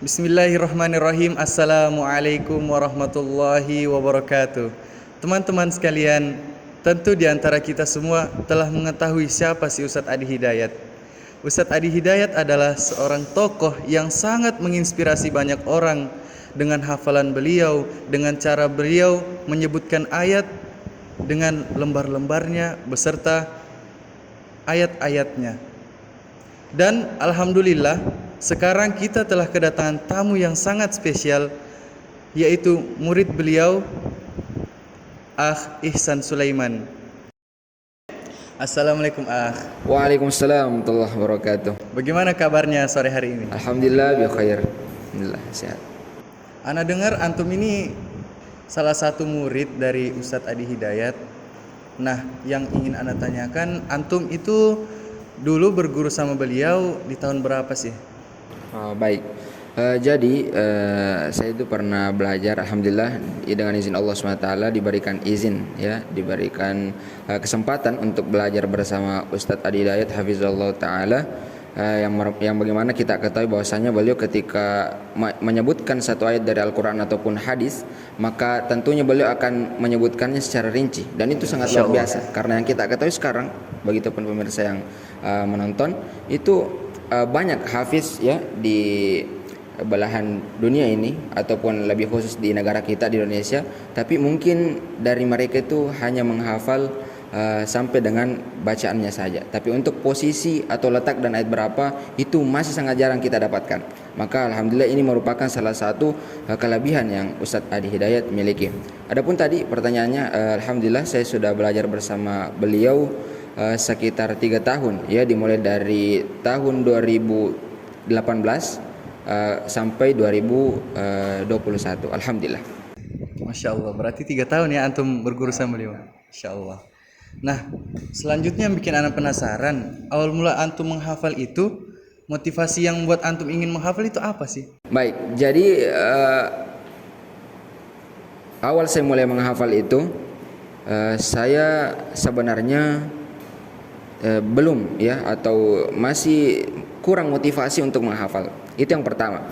Bismillahirrahmanirrahim. Assalamualaikum warahmatullahi wabarakatuh. Teman-teman sekalian, tentu di antara kita semua telah mengetahui siapa si Ustadz Adi Hidayat. Ustadz Adi Hidayat adalah seorang tokoh yang sangat menginspirasi banyak orang dengan hafalan beliau, dengan cara beliau menyebutkan ayat dengan lembar-lembarnya beserta ayat-ayatnya. Dan alhamdulillah sekarang kita telah kedatangan tamu yang sangat spesial, yaitu murid beliau, Akh Ihsan Sulaiman. Assalamualaikum Akh. Waalaikumsalam warahmatullahi wabarakatuh. Bagaimana kabarnya sore hari ini? Alhamdulillah bi khair. Alhamdulillah sehat. Ana dengar antum ini salah satu murid dari Ustadz Adi Hidayat. Nah, yang ingin ana tanyakan, antum itu dulu berguru sama beliau di tahun berapa sih? Baik. Jadi saya itu pernah belajar, alhamdulillah, dengan izin Allah SWT diberikan izin, ya, diberikan kesempatan untuk belajar bersama Ustadz Adi Hidayat Hafizallahu Taala. Yang bagaimana kita ketahui bahwasanya beliau ketika menyebutkan satu ayat dari Al-Quran ataupun hadis, maka tentunya beliau akan menyebutkannya secara rinci, dan itu sangat luar biasa. Karena yang kita ketahui sekarang, begitupun pemirsa yang menonton, itu banyak hafiz, ya, di belahan dunia ini ataupun lebih khusus di negara kita di Indonesia, tapi mungkin dari mereka itu hanya menghafal sampai dengan bacaannya saja, tapi untuk posisi atau letak dan ayat berapa itu masih sangat jarang kita dapatkan. Maka alhamdulillah ini merupakan salah satu kelebihan yang Ustadz Adi Hidayat miliki. Adapun tadi pertanyaannya, alhamdulillah saya sudah belajar bersama beliau sekitar 3 tahun, ya, dimulai dari tahun 2018 sampai 2021. Alhamdulillah. Masya Allah, berarti 3 tahun ya antum berguru sama beliau. Masya Allah. Nah, selanjutnya yang bikin anak penasaran, awal mula antum menghafal itu, motivasi yang membuat antum ingin menghafal itu apa sih? Baik, jadi awal saya mulai menghafal itu, saya sebenarnya belum, ya, atau masih kurang motivasi untuk menghafal. Itu yang pertama.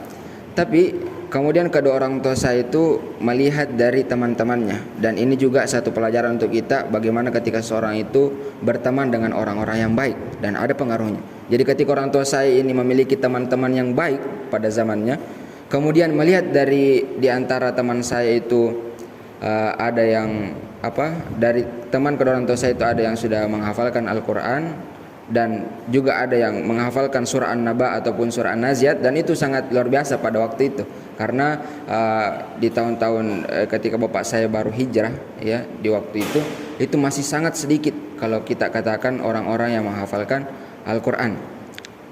Tapi kemudian kedua orang tua saya itu melihat dari teman-temannya, dan ini juga satu pelajaran untuk kita bagaimana ketika seorang itu berteman dengan orang-orang yang baik dan ada pengaruhnya. Jadi ketika orang tua saya ini memiliki teman-teman yang baik pada zamannya, kemudian melihat dari di antara teman saya itu ada yang dari teman kedua orang tua saya itu ada yang sudah menghafalkan Al-Quran, dan juga ada yang menghafalkan surah An-Naba ataupun surah An-Naziat, dan itu sangat luar biasa pada waktu itu. Karena di tahun-tahun ketika bapak saya baru hijrah, ya, di waktu itu masih sangat sedikit kalau kita katakan orang-orang yang menghafalkan Al-Quran.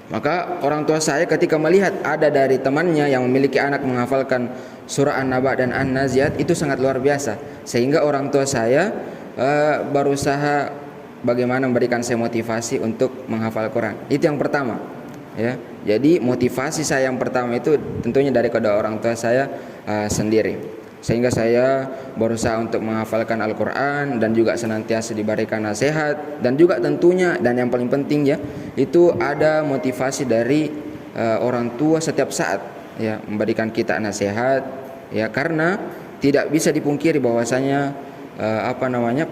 Maka orang tua saya ketika melihat ada dari temannya yang memiliki anak menghafalkan surah An-Naba dan An-Naziat, itu sangat luar biasa, sehingga orang tua saya berusaha bagaimana memberikan saya motivasi untuk menghafal Quran. Itu yang pertama, ya. Jadi motivasi saya yang pertama itu tentunya dari kedua orang tua saya sendiri, sehingga saya berusaha untuk menghafalkan Al-Quran dan juga senantiasa diberikan nasihat, dan juga tentunya dan yang paling penting, ya, itu ada motivasi dari orang tua setiap saat, ya, memberikan kita nasihat, ya, karena tidak bisa dipungkiri bahwasanya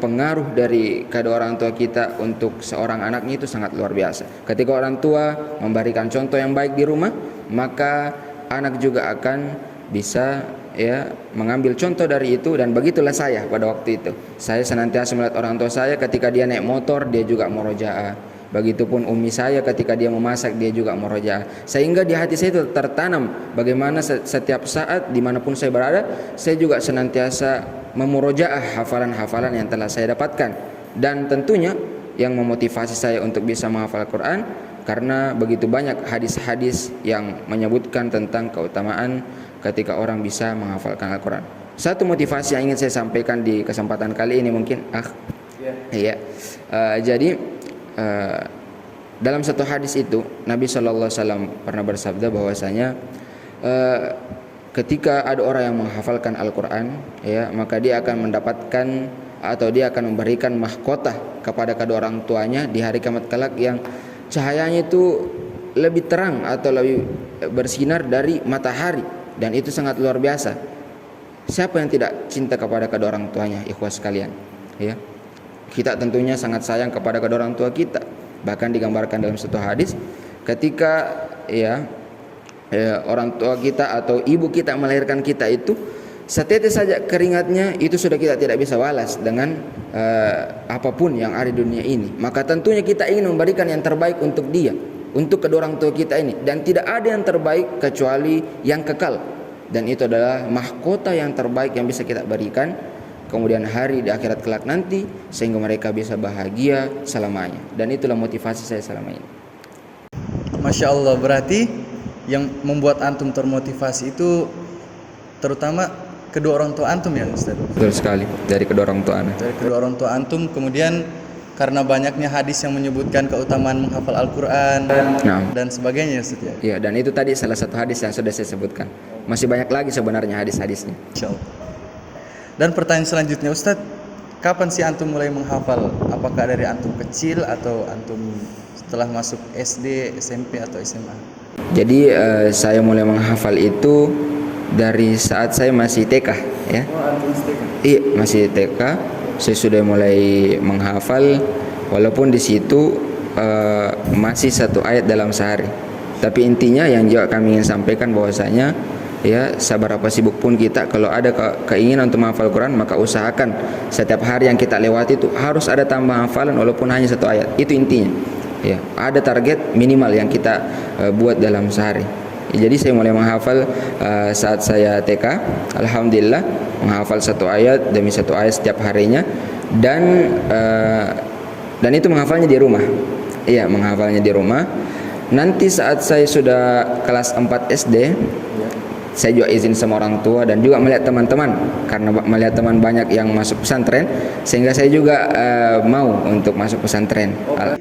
pengaruh dari kedua orang tua kita untuk seorang anaknya itu sangat luar biasa. Ketika orang tua memberikan contoh yang baik di rumah, maka anak juga akan bisa, ya, mengambil contoh dari itu. Dan begitulah saya pada waktu itu. Saya senantiasa melihat orang tua saya ketika dia naik motor, dia juga murojaah. Begitupun umi saya ketika dia memasak, dia juga murojaah. Sehingga di hati saya itu tertanam bagaimana setiap saat dimanapun saya berada, saya juga senantiasa memurojaah hafalan-hafalan yang telah saya dapatkan. Dan tentunya yang memotivasi saya untuk bisa menghafal Quran, karena begitu banyak hadis-hadis yang menyebutkan tentang keutamaan ketika orang bisa menghafalkan Al-Quran. Satu motivasi yang ingin saya sampaikan di kesempatan kali ini mungkin, iya. Jadi dalam satu hadis itu Nabi SAW pernah bersabda bahwasanya ketika ada orang yang menghafalkan Al-Quran, ya, maka dia akan mendapatkan atau dia akan memberikan mahkota kepada kedua orang tuanya di hari kiamat kelak yang cahayanya itu lebih terang atau lebih bersinar dari matahari, dan itu sangat luar biasa. Siapa yang tidak cinta kepada kedua orang tuanya, ikhwas sekalian? Ya, kita tentunya sangat sayang kepada kedua orang tua kita. Bahkan digambarkan dalam satu hadis, ketika orang tua kita atau ibu kita melahirkan kita itu, setetes saja keringatnya itu sudah kita tidak bisa balas dengan apapun yang ada di dunia ini. Maka tentunya kita ingin memberikan yang terbaik untuk dia, untuk kedua orang tua kita ini, dan tidak ada yang terbaik kecuali yang kekal, dan itu adalah mahkota yang terbaik yang bisa kita berikan kemudian hari di akhirat kelak nanti, sehingga mereka bisa bahagia selamanya. Dan itulah motivasi saya selama ini. Masya Allah, berarti yang membuat antum termotivasi itu terutama kedua orang tua antum ya Ustaz? Betul sekali, dari kedua orang tua anak. Dari kedua orang tua antum, kemudian karena banyaknya hadis yang menyebutkan keutamaan menghafal Al-Quran dan sebagainya Ustaz ya? Iya, dan itu tadi salah satu hadis yang sudah saya sebutkan. Masih banyak lagi sebenarnya hadis-hadisnya. Insya Allah. Dan pertanyaan selanjutnya Ustaz, kapan sih antum mulai menghafal? Apakah dari antum kecil atau antum setelah masuk SD, SMP atau SMA? Jadi saya mulai menghafal itu dari saat saya masih TK ya. Oh, antum TK? Iya, masih TK. Saya sudah mulai menghafal, walaupun di situ masih satu ayat dalam sehari. Tapi intinya yang juga kami ingin sampaikan bahwasanya ya, seberapa sibuk pun kita, kalau ada keinginan untuk menghafal Quran, maka usahakan setiap hari yang kita lewati itu harus ada tambahan hafalan walaupun hanya satu ayat. Itu intinya. Ya, ada target minimal yang kita buat dalam sehari. Jadi saya mulai menghafal saat saya TK. Alhamdulillah menghafal satu ayat demi satu ayat setiap harinya, dan itu menghafalnya di rumah. Iya, menghafalnya di rumah. Nanti saat saya sudah kelas 4 SD, saya juga izin sama orang tua dan juga melihat teman-teman, karena melihat teman banyak yang masuk pesantren, sehingga saya juga mau untuk masuk pesantren.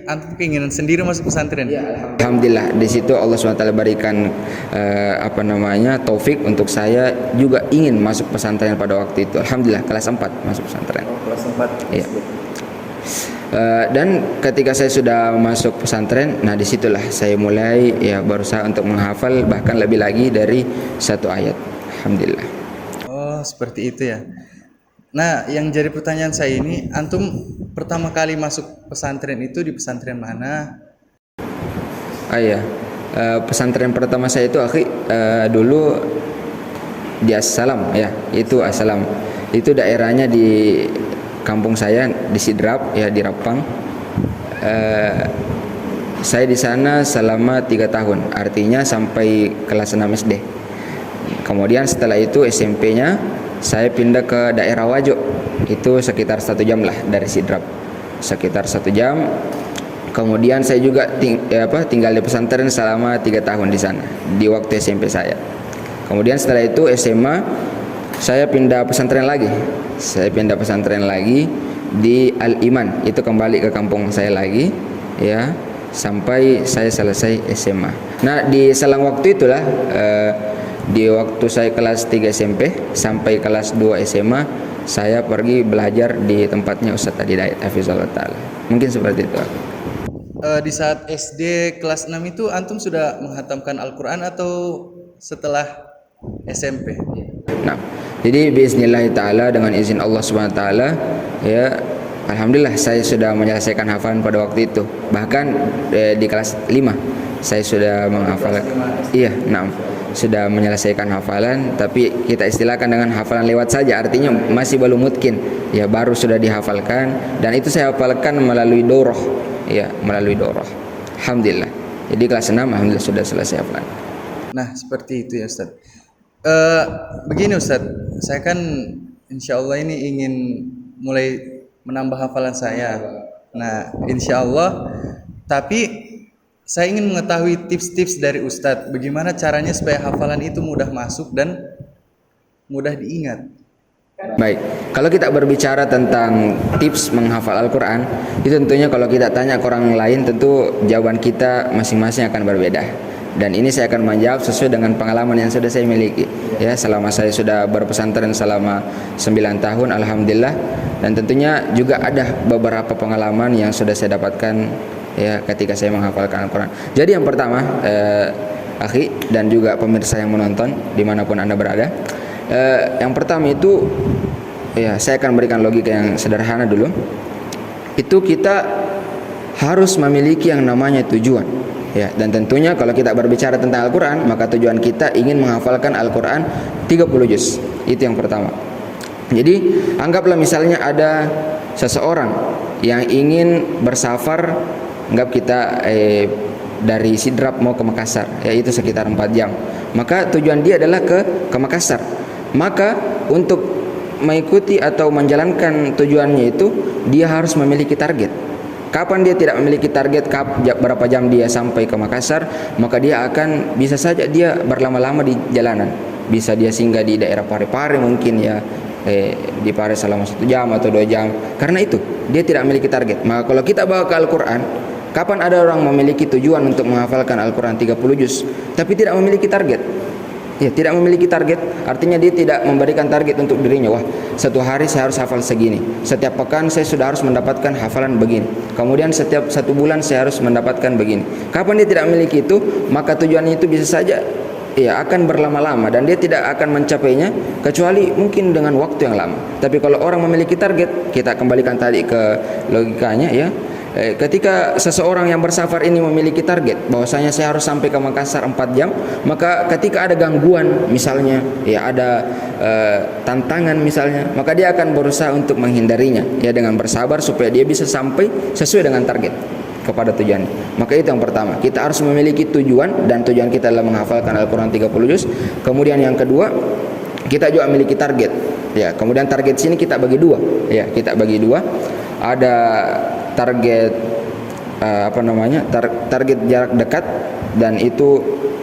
Antum keinginan sendiri masuk pesantren? Ya, alhamdulillah di situ Allah SWT berikan taufik untuk saya juga ingin masuk pesantren pada waktu itu. Alhamdulillah kelas 4 masuk pesantren. Oh, kelas 4. Iya. Dan ketika saya sudah masuk pesantren, nah disitulah saya mulai berusaha untuk menghafal bahkan lebih lagi dari satu ayat. Alhamdulillah. Oh, seperti itu ya. Nah, yang jadi pertanyaan saya ini, antum pertama kali masuk pesantren itu di pesantren mana? Iya, pesantren pertama saya itu dulu di As-Salam ya, itu As-Salam. Itu daerahnya di kampung saya di Sidrap ya, di Rapang. Saya di sana selama 3 tahun, artinya sampai kelas 6 SD. Kemudian setelah itu SMP-nya saya pindah ke daerah Wajo. Itu sekitar 1 jam lah dari Sidrap, sekitar 1 jam. Kemudian saya juga tinggal di pesantren selama 3 tahun di sana di waktu SMP saya. Kemudian setelah itu SMA saya pindah pesantren lagi. Saya pindah pesantren lagi di Al-Iman, itu kembali ke kampung saya lagi ya, sampai saya selesai SMA. Nah, di selang waktu itulah di waktu saya kelas 3 SMP sampai kelas 2 SMA, saya pergi belajar di tempatnya Ustadz Adi Hidayat hafizallahu taala. Mungkin seperti itu. Di saat SD kelas 6 itu antum sudah menghatamkan Al-Quran atau setelah SMP? Nah, jadi bismillah taala dengan izin Allah Subhanahu wa taala ya, alhamdulillah saya sudah menyelesaikan hafalan pada waktu itu. Bahkan di kelas 5 saya sudah menghafal. Iya, sudah menyelesaikan hafalan, tapi kita istilahkan dengan hafalan lewat saja, artinya masih belum mungkin. Ya, baru sudah dihafalkan, dan itu saya hafalkan melalui daurah. Ya, melalui daurah. Alhamdulillah. Jadi kelas 6 alhamdulillah sudah selesai hafalan. Nah, seperti itu ya Ustaz. Begini Ustaz, saya kan insya Allah ini ingin mulai menambah hafalan saya. Nah, insya Allah, tapi saya ingin mengetahui tips-tips dari Ustadz, bagaimana caranya supaya hafalan itu mudah masuk dan mudah diingat. Baik, kalau kita berbicara tentang tips menghafal Al-Quran, itu tentunya kalau kita tanya ke orang lain, tentu jawaban kita masing-masing akan berbeda. Dan ini saya akan menjawab sesuai dengan pengalaman yang sudah saya miliki. Ya, selama saya sudah berpesantren selama 9 tahun, alhamdulillah. Dan tentunya juga ada beberapa pengalaman yang sudah saya dapatkan ya ketika saya menghafalkan Al-Quran. Jadi yang pertama, akhi, dan juga pemirsa yang menonton dimanapun Anda berada. Yang pertama itu, ya saya akan berikan logika yang sederhana dulu. Itu kita harus memiliki yang namanya tujuan. Ya, dan tentunya kalau kita berbicara tentang Al-Quran, maka tujuan kita ingin menghafalkan Al-Quran 30 juz. Itu yang pertama. Jadi anggaplah misalnya ada seseorang yang ingin bersafar, anggap kita dari Sidrap mau ke Makassar, yaitu sekitar 4 jam. Maka tujuan dia adalah ke Makassar. Maka untuk mengikuti atau menjalankan tujuannya itu, dia harus memiliki target. Kapan dia tidak memiliki target, berapa jam dia sampai ke Makassar, maka dia akan bisa saja dia berlama-lama di jalanan. Bisa dia singgah di daerah Pare-Pare mungkin ya, di Pare selama 1 jam atau 2 jam. Karena itu dia tidak memiliki target. Maka kalau kita bawa ke Al-Quran, kapan ada orang memiliki tujuan untuk menghafalkan Al-Quran 30 juz tapi tidak memiliki target? Ya, tidak memiliki target, artinya dia tidak memberikan target untuk dirinya. Wah, 1 hari saya harus hafal segini, setiap pekan saya sudah harus mendapatkan hafalan begini, kemudian setiap 1 bulan saya harus mendapatkan begini. Kapan dia tidak memiliki itu, maka tujuannya itu bisa saja ya akan berlama-lama dan dia tidak akan mencapainya kecuali mungkin dengan waktu yang lama. Tapi kalau orang memiliki target, kita kembalikan tadi ke logikanya ya. Ketika seseorang yang bersafar ini memiliki target bahwasanya saya harus sampai ke Makassar 4 jam, maka ketika ada gangguan misalnya ya ada tantangan misalnya, maka dia akan berusaha untuk menghindarinya ya dengan bersabar supaya dia bisa sampai sesuai dengan target kepada tujuan. Maka itu yang pertama, kita harus memiliki tujuan, dan tujuan kita adalah menghafalkan Al-Quran 30 juz. Kemudian yang kedua, kita juga memiliki target ya. Kemudian target sini kita bagi 2 ya, kita bagi 2. Ada target target jarak dekat, dan itu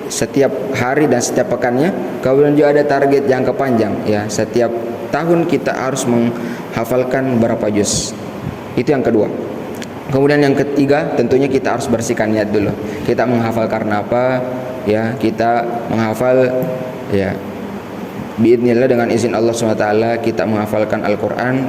setiap hari dan setiap pekannya. Kemudian juga ada target jangka panjang ya, setiap tahun kita harus menghafalkan berapa juz. Itu yang kedua. Kemudian yang ketiga, tentunya kita harus bersihkan niat dulu. Kita menghafal karena apa ya? Kita menghafal ya biidznillah dengan izin Allah SWT, kita menghafalkan Al-Quran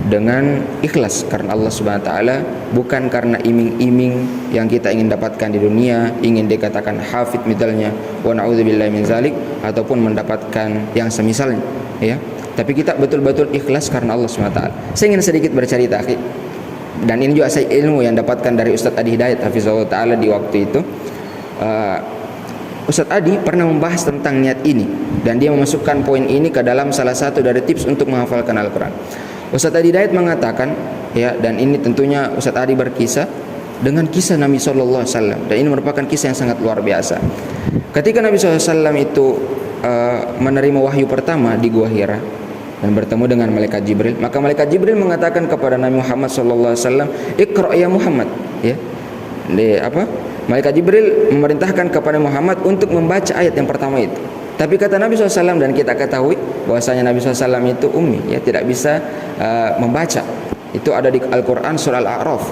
dengan ikhlas karena Allah Subhanahu wa taala, bukan karena iming-iming yang kita ingin dapatkan di dunia, ingin dikatakan hafid misalnya, wa na'udzubillahi min zalik, ataupun mendapatkan yang semisalnya ya. Tapi kita betul-betul ikhlas karena Allah Subhanahu wa taala. Saya ingin sedikit bercerita, dan ini juga saya ilmu yang dapatkan dari Ustadz Adi Hidayat hafizahullah taala di waktu itu. Ustadz Adi pernah membahas tentang niat ini, dan dia memasukkan poin ini ke dalam salah satu dari tips untuk menghafalkan Al-Quran. Ustadz Adi Hidayat mengatakan ya, dan ini tentunya Ustadz Adi berkisah dengan kisah Nabi SAW, dan ini merupakan kisah yang sangat luar biasa. Ketika Nabi SAW itu menerima wahyu pertama di Gua Hira dan bertemu dengan malaikat Jibril, maka malaikat Jibril mengatakan kepada Nabi Muhammad SAW, "Iqra ya Muhammad." Ya. Malaikat Jibril memerintahkan kepada Muhammad untuk membaca ayat yang pertama itu. Tapi kata Nabi SAW, dan kita ketahui bahwasanya Nabi SAW itu ummi ya, tidak bisa membaca. Itu ada di Al-Quran surah Al-A'raf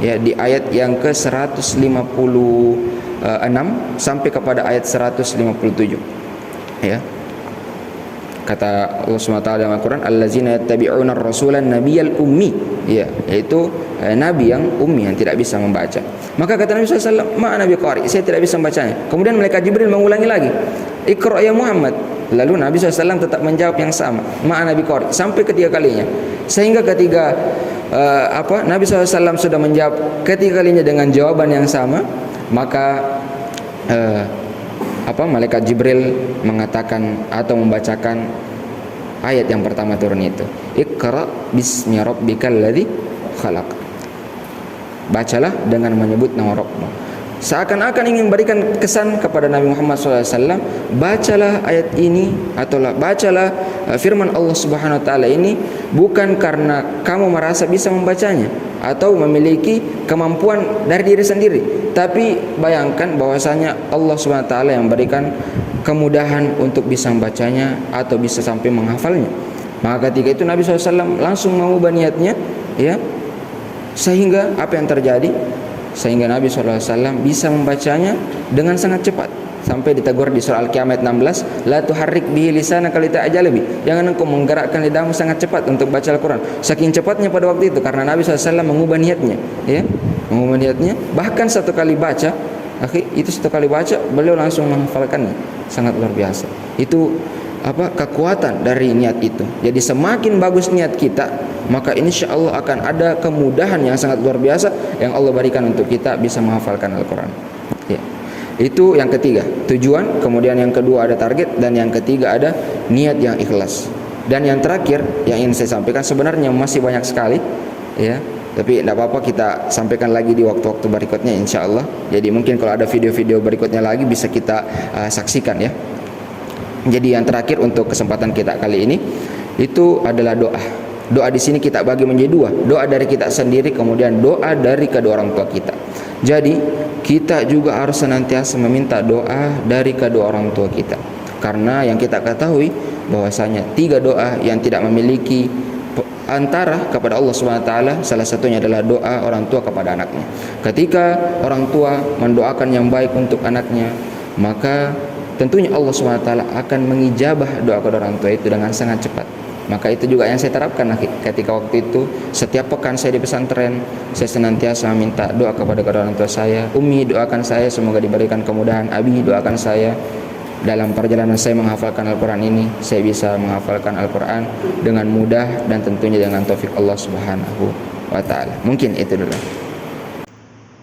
ya, di ayat yang ke 156 sampai kepada ayat 157 ya. Kata Allah SWT dalam Al-Quran, allazina yattabi'una ar-rasulan nabiyyal ummi ya, yaitu nabi yang ummi, yang tidak bisa membaca. Maka kata Nabi SAW, ma nabi qari, saya tidak bisa membacanya. Kemudian malaikat Jibril mengulangi lagi, Iqra ya Muhammad. Lalu Nabi SAW tetap menjawab yang sama, ma nabi qari, sampai ketiga kalinya. Sehingga ketika Nabi SAW sudah menjawab ketiga kalinya dengan jawaban yang sama, maka malaikat Jibril mengatakan atau membacakan ayat yang pertama turun itu, Iqra bismi rabbikal ladzi khalaq. Bacalah dengan menyebut nama Rabbmu. Seakan-akan ingin berikan kesan kepada Nabi Muhammad SAW, bacalah ayat ini atau bacalah firman Allah Subhanahu wa taala ini bukan karena kamu merasa bisa membacanya atau memiliki kemampuan dari diri sendiri, tapi bayangkan bahwasanya Allah Subhanahu wa taala yang berikan kemudahan untuk bisa membacanya atau bisa sampai menghafalnya. Maka ketika itu Nabi SAW langsung mengubah niatnya ya, sehingga apa yang terjadi? Sehingga Nabi SAW bisa membacanya dengan sangat cepat, sampai ditegur di surah Al-Qiyamah 16, la tuharrik bihi lisanaka lita'jala bi, jangan engkau menggerakkan lidahmu sangat cepat untuk baca Al-Quran. Saking cepatnya pada waktu itu karena Nabi SAW mengubah niatnya ya, mengubah niatnya. Bahkan satu kali baca Akhi, itu satu kali baca beliau langsung menghafalkannya. Sangat luar biasa. Itu kekuatan dari niat itu. Jadi semakin bagus niat kita, maka insya Allah akan ada kemudahan yang sangat luar biasa yang Allah berikan untuk kita bisa menghafalkan Al-Quran. Ya. Itu yang ketiga, tujuan. Kemudian yang kedua ada target, dan yang ketiga ada niat yang ikhlas. Dan yang terakhir yang ingin saya sampaikan, sebenarnya masih banyak sekali, ya. Tapi tidak apa-apa, kita sampaikan lagi di waktu-waktu berikutnya insya Allah. Jadi mungkin kalau ada video-video berikutnya lagi bisa kita saksikan, ya. Jadi yang terakhir untuk kesempatan kita kali ini itu adalah doa. Doa di sini kita bagi menjadi dua. Doa dari kita sendiri, kemudian doa dari kedua orang tua kita. Jadi kita juga harus senantiasa meminta doa dari kedua orang tua kita. Karena yang kita ketahui bahwasanya 3 doa yang tidak memiliki antara kepada Allah SWT, salah satunya adalah doa orang tua kepada anaknya. Ketika orang tua mendoakan yang baik untuk anaknya, maka tentunya Allah SWT akan mengijabah doa kedua orang tua itu dengan sangat cepat. Maka itu juga yang saya terapkan ketika waktu itu. Setiap pekan saya di pesantren, saya senantiasa minta doa kepada kedua orang tua saya. Umi, doakan saya semoga diberikan kemudahan. Abi, doakan saya dalam perjalanan saya menghafalkan Al-Quran ini, saya bisa menghafalkan Al-Quran dengan mudah dan tentunya dengan taufik Allah Subhanahu wa ta'ala. Mungkin itu dulu.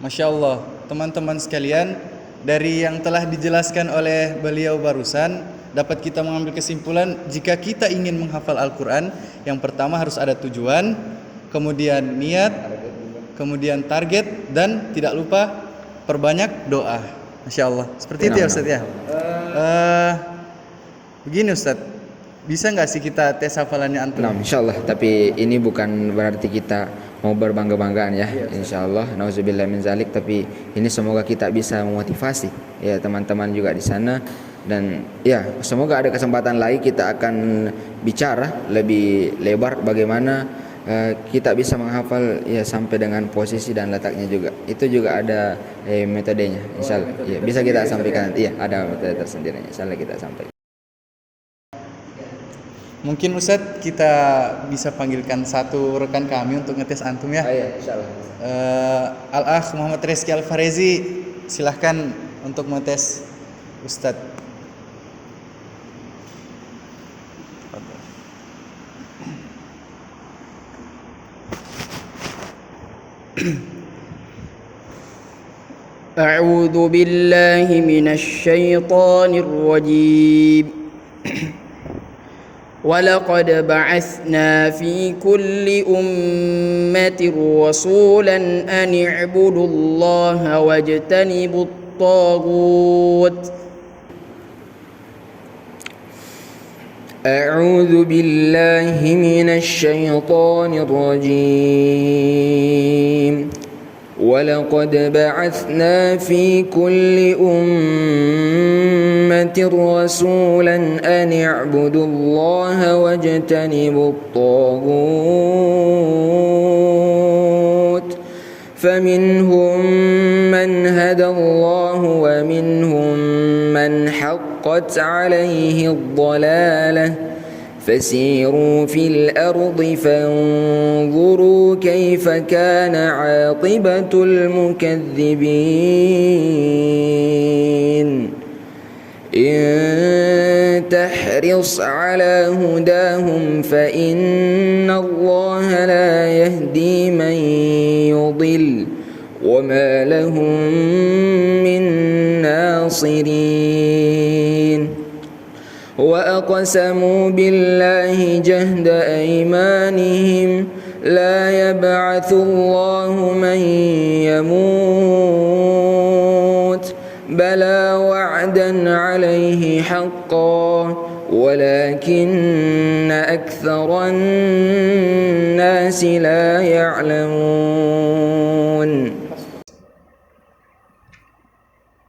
Masya Allah, teman-teman sekalian, dari yang telah dijelaskan oleh beliau barusan, dapat kita mengambil kesimpulan jika kita ingin menghafal Al-Quran, yang pertama harus ada tujuan, kemudian niat, kemudian target, dan tidak lupa perbanyak doa. Masya Allah, seperti itu ya Ustadz ya. Begini Ustadz, bisa nggak sih kita tes hafalannya antum? Nah, insya Allah. Tapi ini bukan berarti kita mau berbangga-banggaan, ya. Insya Allah, nauzubillah min zalik. Tapi ini semoga kita bisa memotivasi, ya, teman-teman juga di sana. Dan ya, semoga ada kesempatan lagi kita akan bicara lebih lebar bagaimana kita bisa menghafal, ya, sampai dengan posisi dan letaknya juga. Itu juga ada metodenya, insyaallah. Ya, bisa kita sampaikan nanti, ya, ada metode tersendiri, insyaallah kita sampaikan. Mungkin Ustadz kita bisa panggilkan satu rekan kami untuk ngetes antum, ya. Iya, insyaallah. Al-Akh Muhammad Rizky Al-Farezi, silahkan untuk ngetes Ustadz. أعوذ بالله من الشيطان الرجيم ولقد بعثنا في كل أمة رسولا أن اعبدوا الله واجتنبوا الطاغوت أعوذ بالله من الشيطان الرجيم ولقد بعثنا في كل أمة رسولا أن اعبدوا الله واجتنبوا الطاغوت فمنهم من هدى الله ومنهم من حقت عليه الضلالة فسيروا في الأرض فانظروا كيف كان عاقبة المكذبين إن تحرص على هداهم فإن الله لا يهدي من يضل وما لهم من ناصرين وأقسموا بالله جهد أيمانهم لا يبعث الله من يموت بلى وعدا عليه حقا ولكن أكثر الناس لا يعلمون.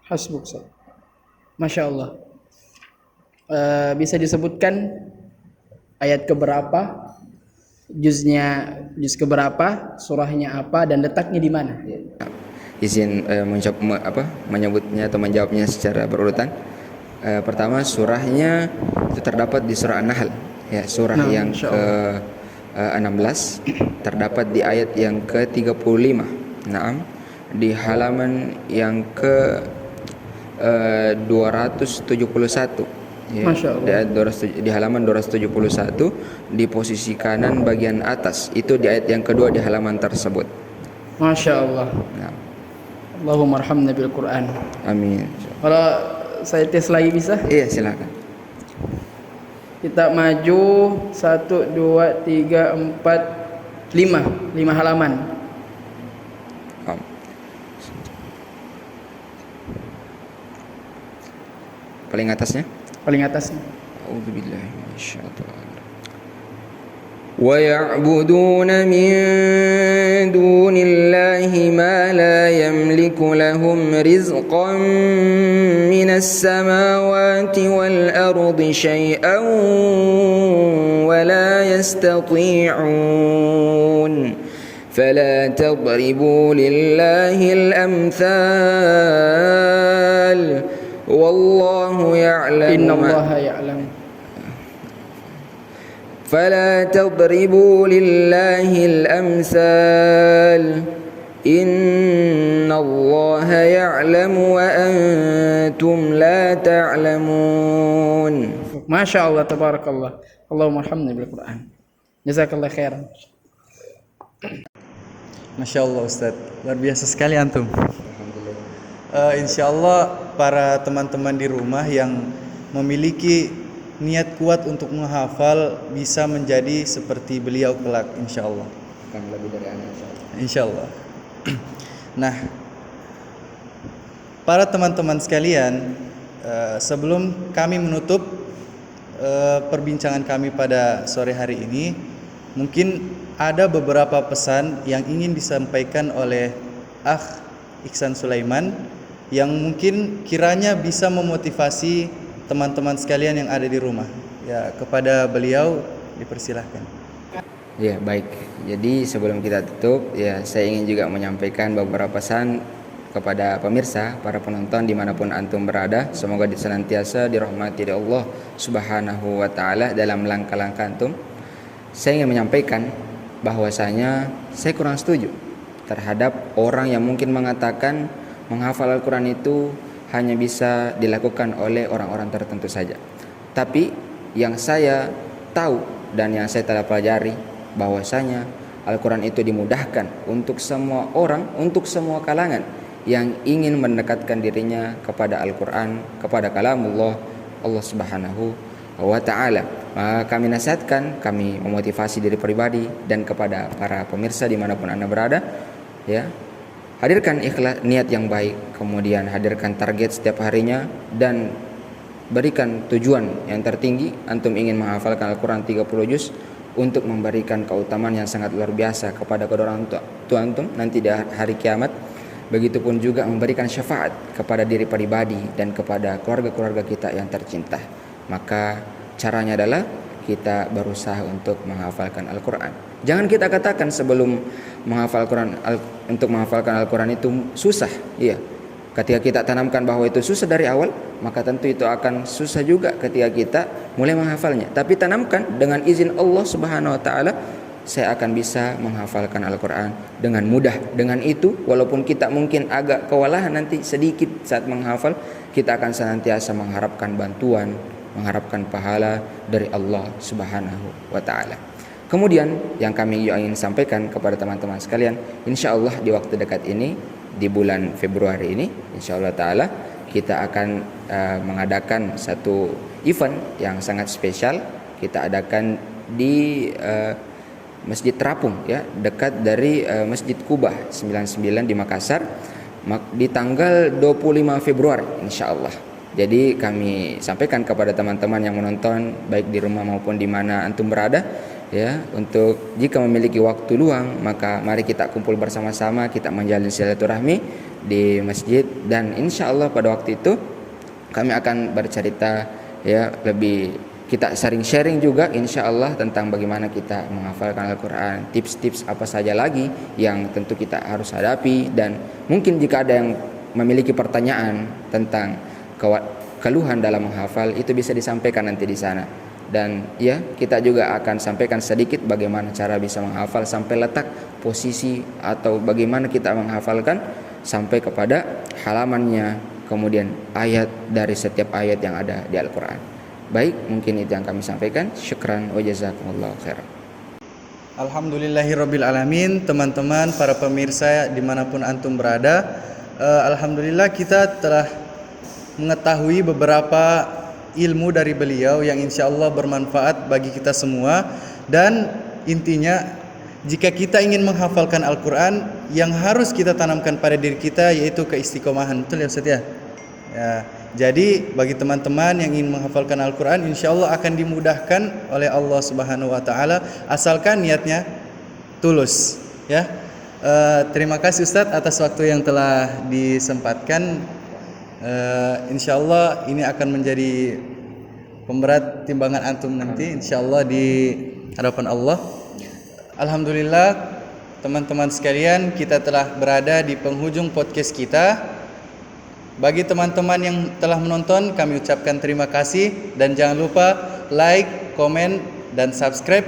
Hasbuk. Masya Allah. Bisa disebutkan ayat keberapa, juz keberapa, surahnya apa, dan letaknya di mana? Izin menyebutnya atau menjawabnya secara berurutan. Pertama, surahnya itu terdapat di surah An-Nahl, ya, surah yang ke-16, terdapat di ayat yang ke-35. Naam. di halaman yang ke 271 ya. Masya Allah. Di halaman 271 di posisi kanan bagian atas, itu di ayat yang kedua di halaman tersebut. Masya Allah. Nah, Allahumma arhamna bil Quran. amin. Kalau saya tes lagi bisa? Iya, silakan. Kita maju 1, 2, 3, 4, 5 halaman. Om. Paling atasnya. Paling atasnya. A'udzubillahi minasyaitonir. وَيَعْبُدُونَ مِن دُونِ اللَّهِ مَا لَا يَمْلِكُ لَهُمْ رِزْقًا مِنَ السَّمَاوَاتِ وَالْأَرْضِ شَيْئًا وَلَا يَسْتَطِيعُونَ فَلَا تَضْرِبُوا لِلَّهِ الْأَمْثَالَ وَاللَّهُ يَعْلَمُ Innallaha ya'lam. فلا تضربوا لله الأمثال إن الله يعلم وأنتم لا تعلمون. Masya Allah, tabarakallah. Allahumma arhamna bil Quran. Jazakallah khairan. Masya Allah Ustadz, luar biasa sekali antum. Insya Allah para teman-teman di rumah yang memiliki niat kuat untuk menghafal bisa menjadi seperti beliau kelak, insya Allah. Akan lebih dari anak, insya Allah. Insya Allah. Nah, para teman-teman sekalian, sebelum kami menutup perbincangan kami pada sore hari ini, mungkin ada beberapa pesan yang ingin disampaikan oleh Akh Ihsan Sulaiman yang mungkin kiranya bisa memotivasi teman-teman sekalian yang ada di rumah. Ya, kepada beliau dipersilahkan. Ya, baik. Jadi sebelum kita tutup, ya saya ingin juga menyampaikan beberapa pesan kepada pemirsa, para penonton dimanapun antum berada. Semoga senantiasa dirahmati oleh Allah Subhanahu wa Ta'ala dalam langkah-langkah antum. Saya ingin menyampaikan bahwasanya saya kurang setuju terhadap orang yang mungkin mengatakan menghafal Al-Quran itu hanya bisa dilakukan oleh orang-orang tertentu saja. Tapi yang saya tahu dan yang saya telah pelajari bahwasanya Al-Quran itu dimudahkan untuk semua orang, untuk semua kalangan yang ingin mendekatkan dirinya kepada Al-Quran, kepada kalamullah Allah Subhanahu wa Ta'ala. Kami nasihatkan, kami memotivasi diri pribadi dan kepada para pemirsa dimanapun Anda berada, ya, hadirkan ikhlas, niat yang baik, kemudian hadirkan target setiap harinya dan berikan tujuan yang tertinggi. Antum ingin menghafalkan Al-Quran 30 juz untuk memberikan keutamaan yang sangat luar biasa kepada kedua orang tua antum nanti di hari kiamat. Begitupun juga memberikan syafaat kepada diri pribadi dan kepada keluarga-keluarga kita yang tercinta. Maka caranya adalah kita berusaha untuk menghafalkan Al-Quran. Jangan kita katakan sebelum menghafal Al-Quran, untuk menghafalkan Al-Quran itu susah. Iya. Ketika kita tanamkan bahwa itu susah dari awal, maka tentu itu akan susah juga ketika kita mulai menghafalnya. Tapi tanamkan dengan izin Allah Subhanahu wa Ta'ala, saya akan bisa menghafalkan Al-Quran dengan mudah. Dengan itu, walaupun kita mungkin agak kewalahan nanti sedikit saat menghafal, kita akan senantiasa mengharapkan bantuan, mengharapkan pahala dari Allah Subhanahu wa Ta'ala. Kemudian yang kami ingin sampaikan kepada teman-teman sekalian, insya Allah di waktu dekat ini, di bulan Februari ini, insya Allah Ta'ala kita akan mengadakan satu event yang sangat spesial. Kita adakan di Masjid Terapung, ya, dekat dari Masjid Kubah 99 di Makassar, di tanggal 25 Februari insya Allah. Jadi kami sampaikan kepada teman-teman yang menonton baik di rumah maupun di mana antum berada, ya, untuk jika memiliki waktu luang maka mari kita kumpul bersama-sama, kita menjalin silaturahmi di masjid, dan insya Allah pada waktu itu kami akan bercerita, ya, lebih kita sharing juga insya Allah tentang bagaimana kita menghafalkan Al-Quran, tips-tips apa saja lagi yang tentu kita harus hadapi, dan mungkin jika ada yang memiliki pertanyaan tentang keluhan dalam menghafal itu bisa disampaikan nanti di sana. Dan ya, kita juga akan sampaikan sedikit bagaimana cara bisa menghafal sampai letak posisi atau bagaimana kita menghafalkan sampai kepada halamannya, kemudian ayat dari setiap ayat yang ada di Al-Quran. Baik, mungkin itu yang kami sampaikan. Syukran wa jazakumullahu khairan. Alhamdulillahirrabbilalamin. Teman-teman, para pemirsa dimanapun antum berada, alhamdulillah kita telah mengetahui beberapa ilmu dari beliau yang insya Allah bermanfaat bagi kita semua. Dan intinya, jika kita ingin menghafalkan Al-Quran, yang harus kita tanamkan pada diri kita yaitu keistiqomahan. Betul ya Ustaz ya? Jadi bagi teman-teman yang ingin menghafalkan Al-Quran, insya Allah akan dimudahkan oleh Allah Subhanahu Wa Taala, asalkan niatnya tulus. Ya, terima kasih Ustadz atas waktu yang telah disempatkan. Insya Allah ini akan menjadi pemberat timbangan antum nanti, insya Allah di hadapan Allah. Alhamdulillah, teman-teman sekalian, kita telah berada di penghujung podcast kita. Bagi teman-teman yang telah menonton, kami ucapkan terima kasih, dan jangan lupa like, komen, dan subscribe.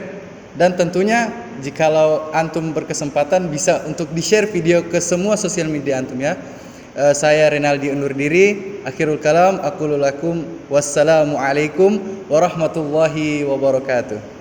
Dan tentunya jikalau antum berkesempatan bisa untuk di-share video ke semua sosial media antum ya. Saya Renaldi undur diri. Akhirul kalam, aqulu lakum wassalamu alaikum warahmatullahi wabarakatuh.